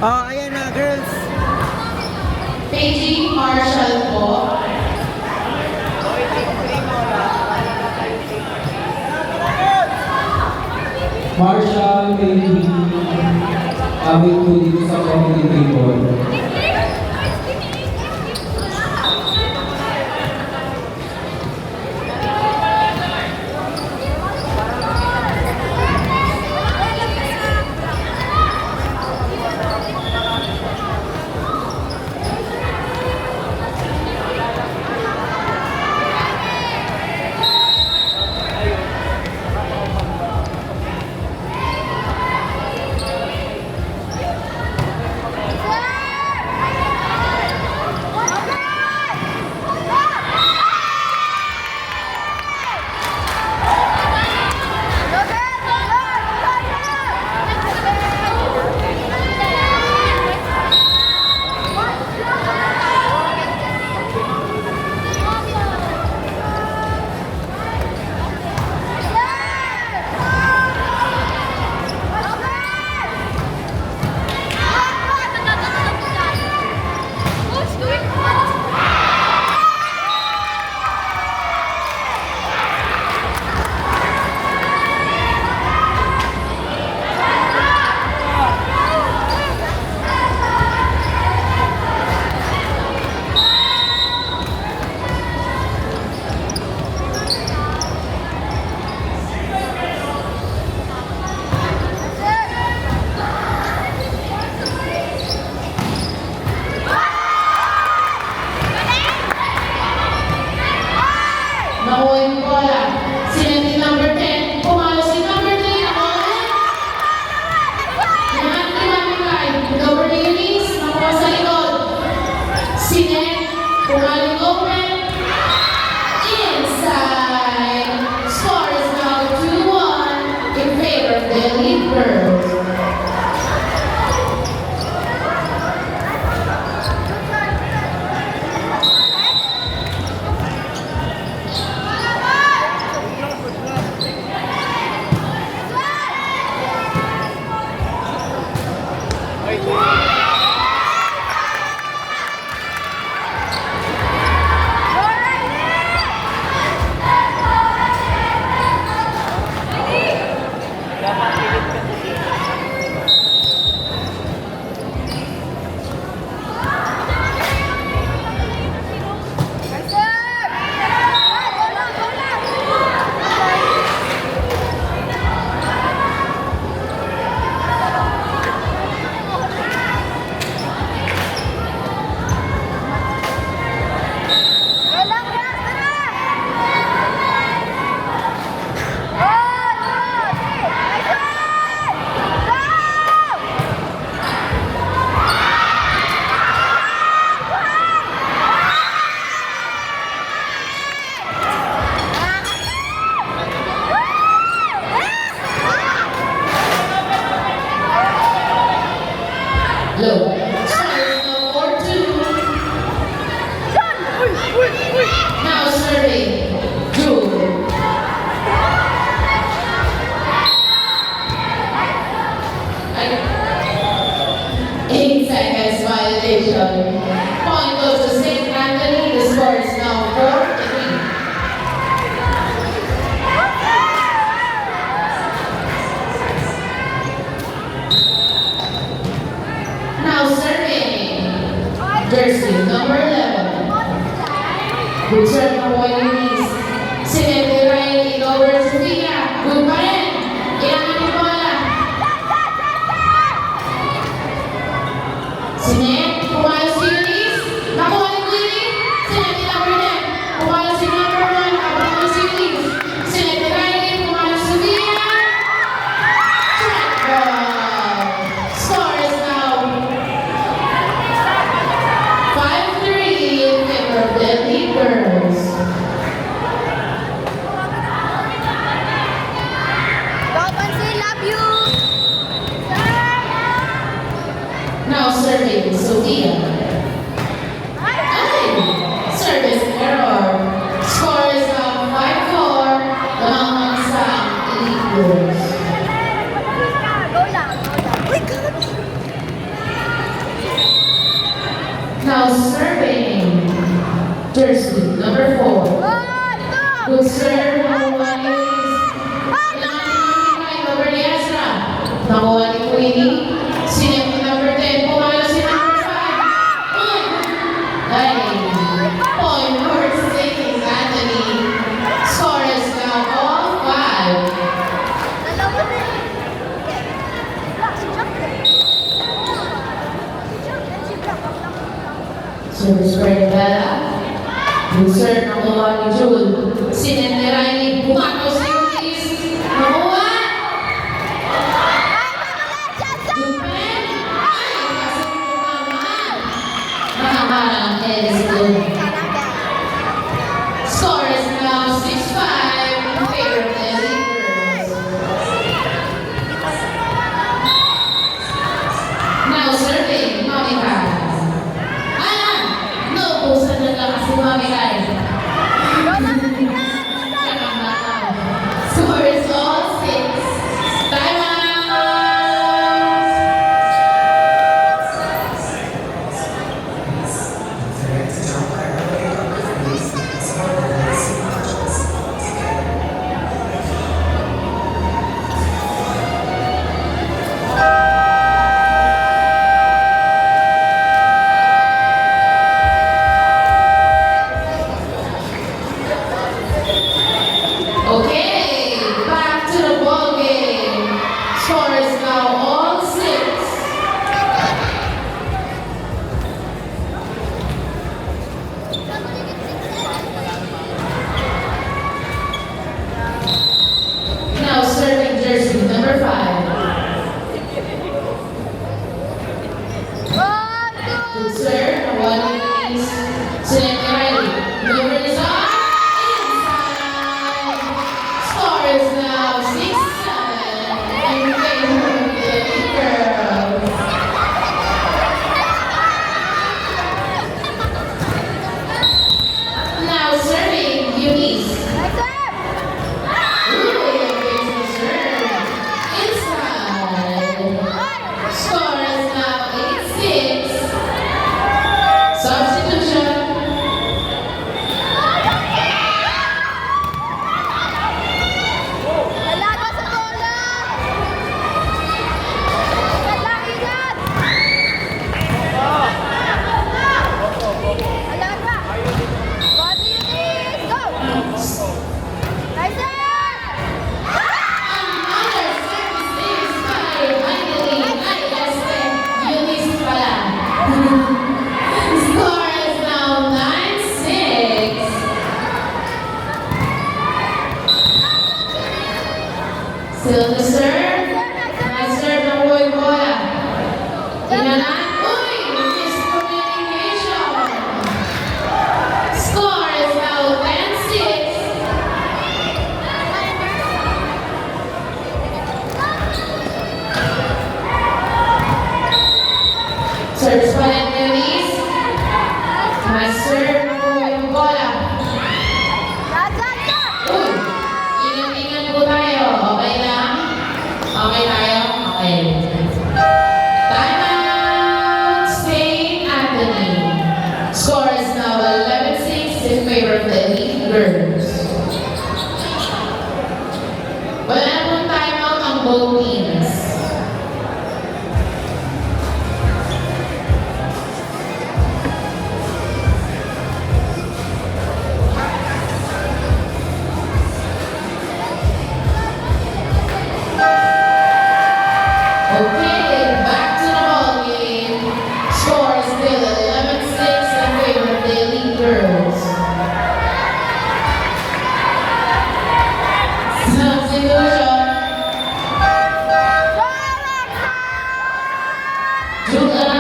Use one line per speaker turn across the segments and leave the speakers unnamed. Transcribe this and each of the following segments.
Oh, ayan na, girls.
Paige Marshall po.
Marshall, Paige, awit po dito sa community table.
Nakuha yung bola. Sinati number 10. Pumalo si number 3. Nakuha ulit. Naman ni Mamikay. Number 3 Eunice. Nakuha sa likod. Sinet. Pumalo yung open. Inside. Score is now 2-1 in favor of the Elite Girls. Low. Score is now 4-2. Now serving. Drew. 8 seconds violation. Point goes to St. Anthony. The score is now 4-3. Now serving. Jersey number 11. Good serve ng Boy Eunice. Sinete Riley over to Sophia. Good pa rin. Kailangan yung bola. Sinet, pumayos si Eunice. Nakuha ni Willie. Sinete number 10. Pumayos si number 1. Nakuha si Eunice. Sinete Riley. Pumayos si Sophia. Track ball. Score is now 5-3 in favor of the Elite Girls. Now serving Sophia. Service error. Score is now 5-4. Lamang sa Elite Girls. Now serving. Jersey number 4. Good serve. Nakuha ni number ni Ezra. Nakuha ni Queenie. Sinip ni number 10. Pumalo si number 5. Ay. Point for St. Anthony. Score is now all 5. Service for Bella. Good serve. Nakuha ni Jewel. Sinip ni Riley. Bumato si Eunice. Nakuha. Jupen. Ay, kasi naman. Nakaharang is good. Score is now 6-5 in favor of the Lakers. Now serving, Monica. Ayan! Naubusan na lang si Monica. Score is all 6. Time out! Okay, back to the ball game. Score is now all 6. Now serving jersey number 5. Good serve. One is Sinip ni Riley. Number is on. Inside. Score is now 6-7 in favor of the Lakers. Now serving Eunice. Ooh, amazing serve. Inside. Score is now 8-6. Substitution. Another service is by Angeline Eunice pala. Score is now 9-6. Still the serve. Nice serve ng Roy Bola. Tinanan. Uy! Miscommunication. Score is now 10-6. Service pa rin Eunice. Nice serve ng Roy Bola. Uy! Ingat-ingat po tayo. Okay lang? Okay tayo? Okay. Time out! St. Anthony. Score is now 11-6 in favor of the Lakers. Wala na pong time out ang both teams. Okay, back to the ball game. Score is still 11-6 in favor of the Lakers. Substitution. Julia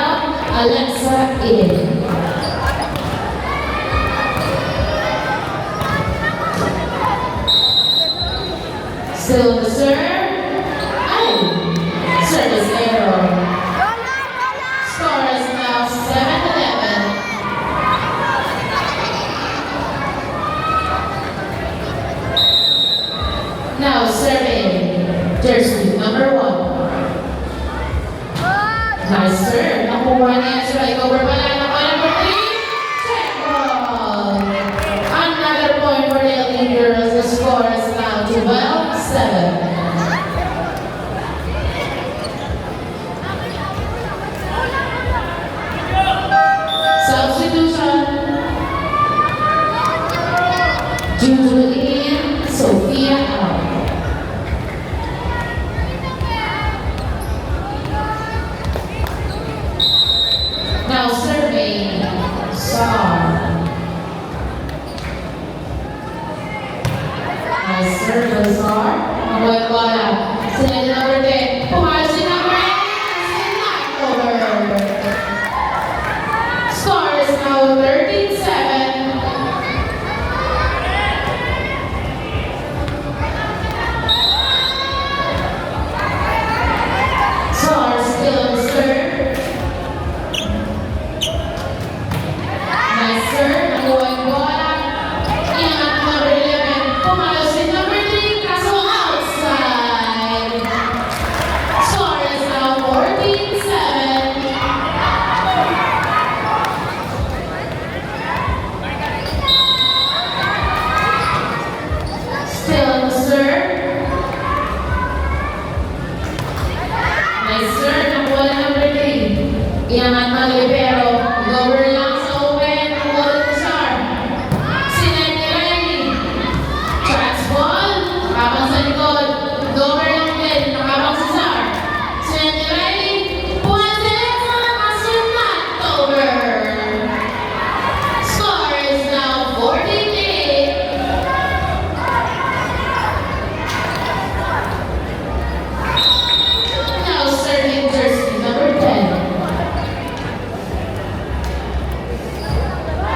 Alexa in. Still the serve. Service error. Score is now 7-11. Now serving jersey number 1. Nice serve. Nakuha niya. Strike over pala. Nakuha number 10.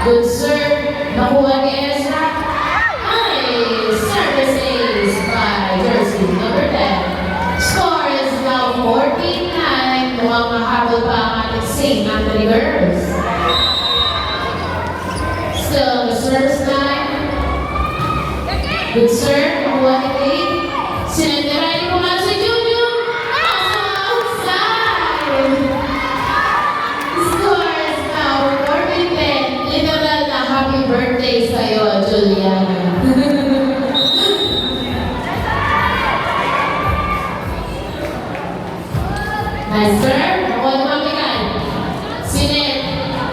Good serve. Nakuha ni Ezra. Nice. Service ace by jersey number 10. Score is now 14-9. Mukhang mahabol pa ang ating St. Anthony girls. Still the service line. Good serve. Nakuha ni Kate. Sinetira ni Kumano si Juju. Nasa outside. Score is now 14-10. Literal na happy birthday sa'yo, Juliana. Nice serve. Nakuha ni Mamikan. Sinet.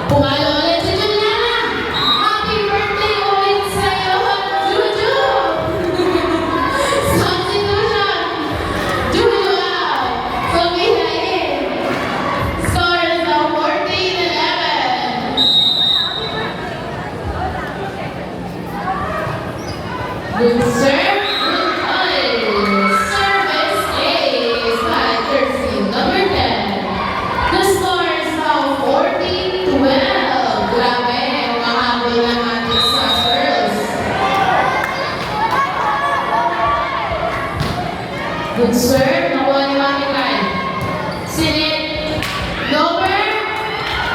Pumalo ulit si Juliana. Happy birthday ulit sa'yo, Juju. Substitution. Juju out. Pumila in. Score is now 14-11. Good serve. Good play. Service ace by jersey number 10. The score is now 14-12. Grabe, mahabol ng ating SAS girls. Good serve. Nakuha ni Mami Kai. Sinit. Lower.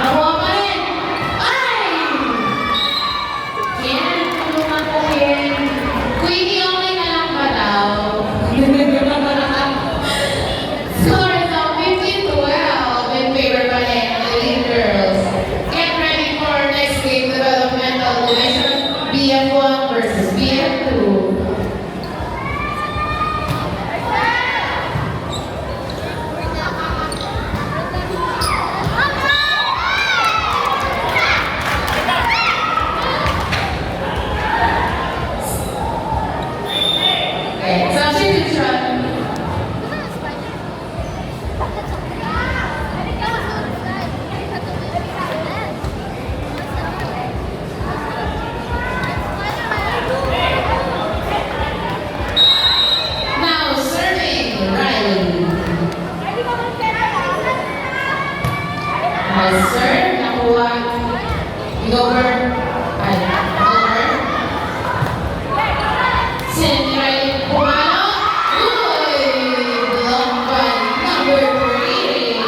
Nakuha pa rin. Ay! Yan. Tulungan ko yan. Queenie, okay ka lang ba daw? Score is now 15-12 in favor by the lead girls. Get ready for next week developmental division BF1 versus BF2. Okay, substitution. Now serving Riley. Nice serve. Nakuha. Over. Ay, over. Sinit ni Riley. Pumalo. Uy! Block by number 3.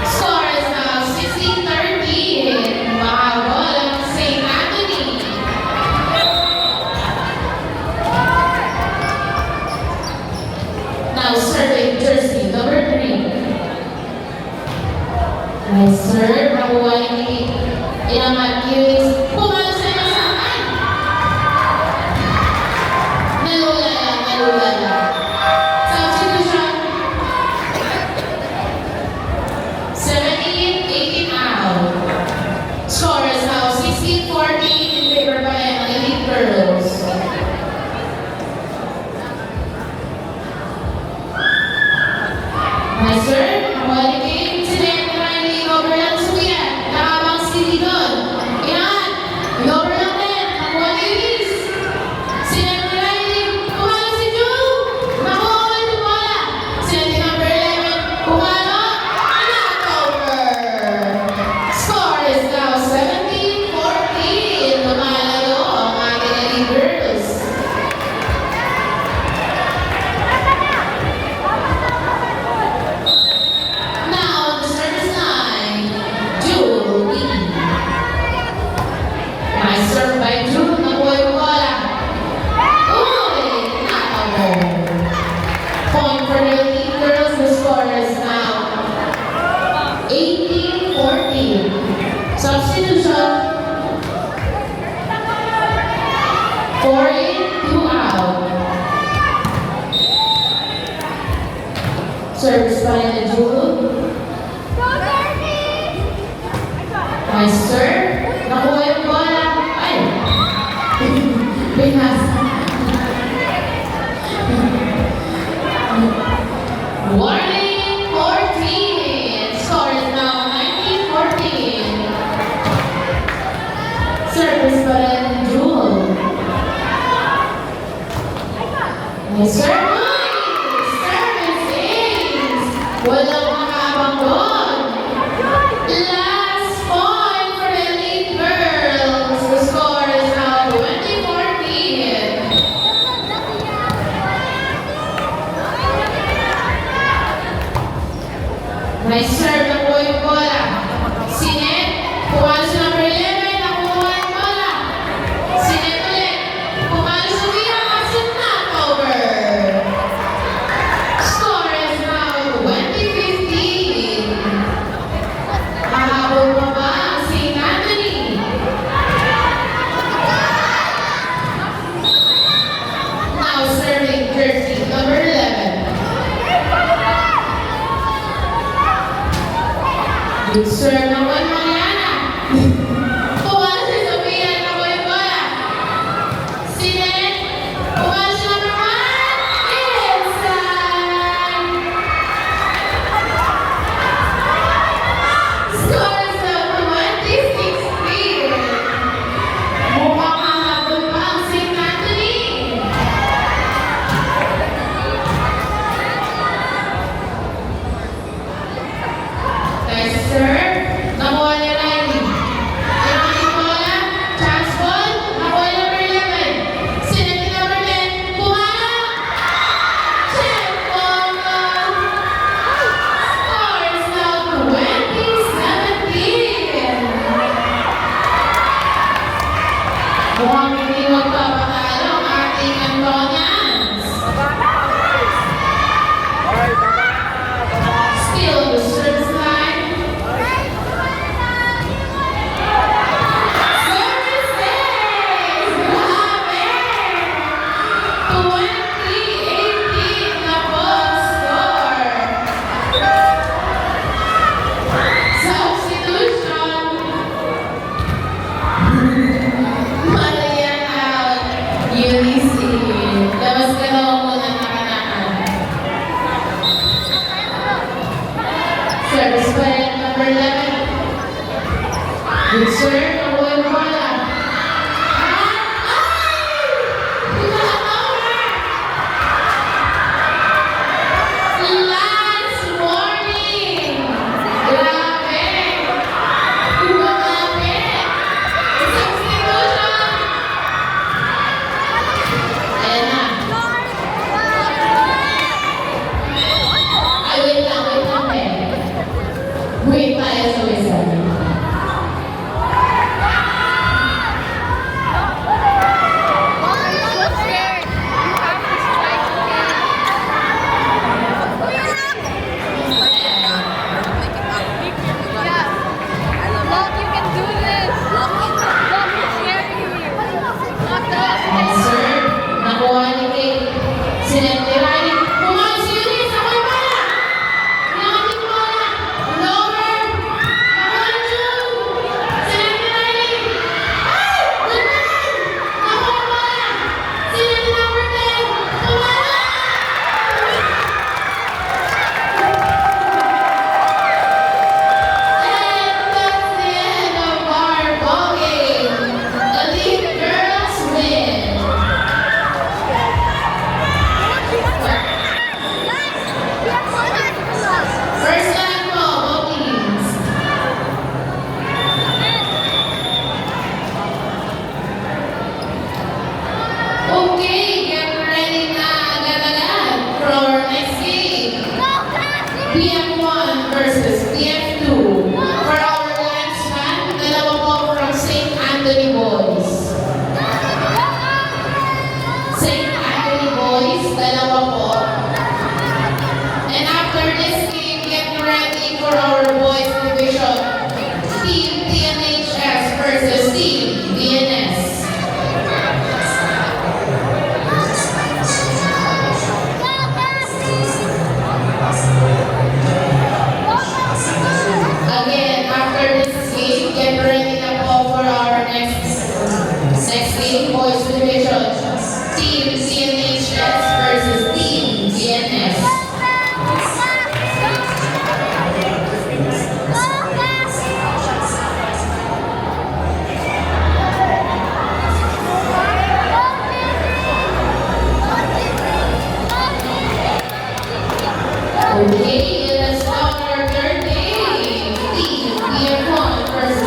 Score is now 16-13. Mahabol ang St. Anthony. Now serving jersey number 3. Nice serve. Nakuha ni Inamat Hughes. Pumalo sa nasahan. Nalula lang, nalula lang. Substitution. 17-18 out. Score is now 16-14 in favor by the elite girls. Nice serve. Nakuha ni Kate. Sinet ni Riley. Over lang sa kuya. Nakabang si Lidon. Yan. Over lang din. Nakuha ni Elise. Sinet ni Riley. Pumalo si Ju. Nakuha ulit yung bola. Sinet ni number 11. Pumalo. Not over. Score is now 17-14. Lumalayo ang ating elite girls. Now the service line, Julie. Nice serve by Julie. Nakuha yung bola. Uy! Nakabo. Point for the elite girls. The score is now 18-14. Substitution. 4 in, 2 out. Service by the Julie. Nice serve. Nakuha yung bola. Ay! Binasa. Warning 14. Score is now 19-14. Service by the Julie. Nice serve. Nice! Service ace. Walang makabang doon. Last point for the elite Nice serve na po yung bola. Sinet, pumalo sa number 11, nakuha yung bola. Sinet ulit, pumalo sa Via, kasit na, over. Score is now 20-15. Hahabol pa ba ang St. Anthony? Now serving jersey number 11. Good serve naman Mariana. Pumalo si Sofia, nakuha yung bola. Sinet, pumalo sa number 1. Inside. Score is now 20-16. Mukhang hahabol pa ang St. Anthony. Nice serve. Nakuha niya Riley. Yung bola, chance ball, nakuha niya number 11. Sinet ni number 10. Pumala. Check ball. Score is now 20-17. Mukhang hindi magpapatalo ang ating Antonians. Still the service line. Service days! Grabe! 20-18 na po ang score. Substitution. Marian out. Ulysses. Labas ka daw muna nakanaan. Service by number 11. Good serve, nakuha yung bola. Last warning! Grabe! Lumapit! Substitution! Ayan na. Ay, wait lang, eh. Wait tayo sa wizard. Nice serve. Nakuha ni Kate. Sinet ni Riley. Pumalo si Eunice. Nakuha yung bola. Pinakating bola. Lower. Nakuha ni June. Sinet ni Riley. Ay! Good man! Nakuha yung bola. Sinet ni number 10. Pumalo! And that's the end of our ball game. The Lead Girls win. First line po, both teams. Okay, get ready na agad-agad for our next game. BF1 versus BF2. For our landsman, dalawa po from St. Anthony Boys. St. Anthony Boys, dalawa po. And after this game, get ready for our boys.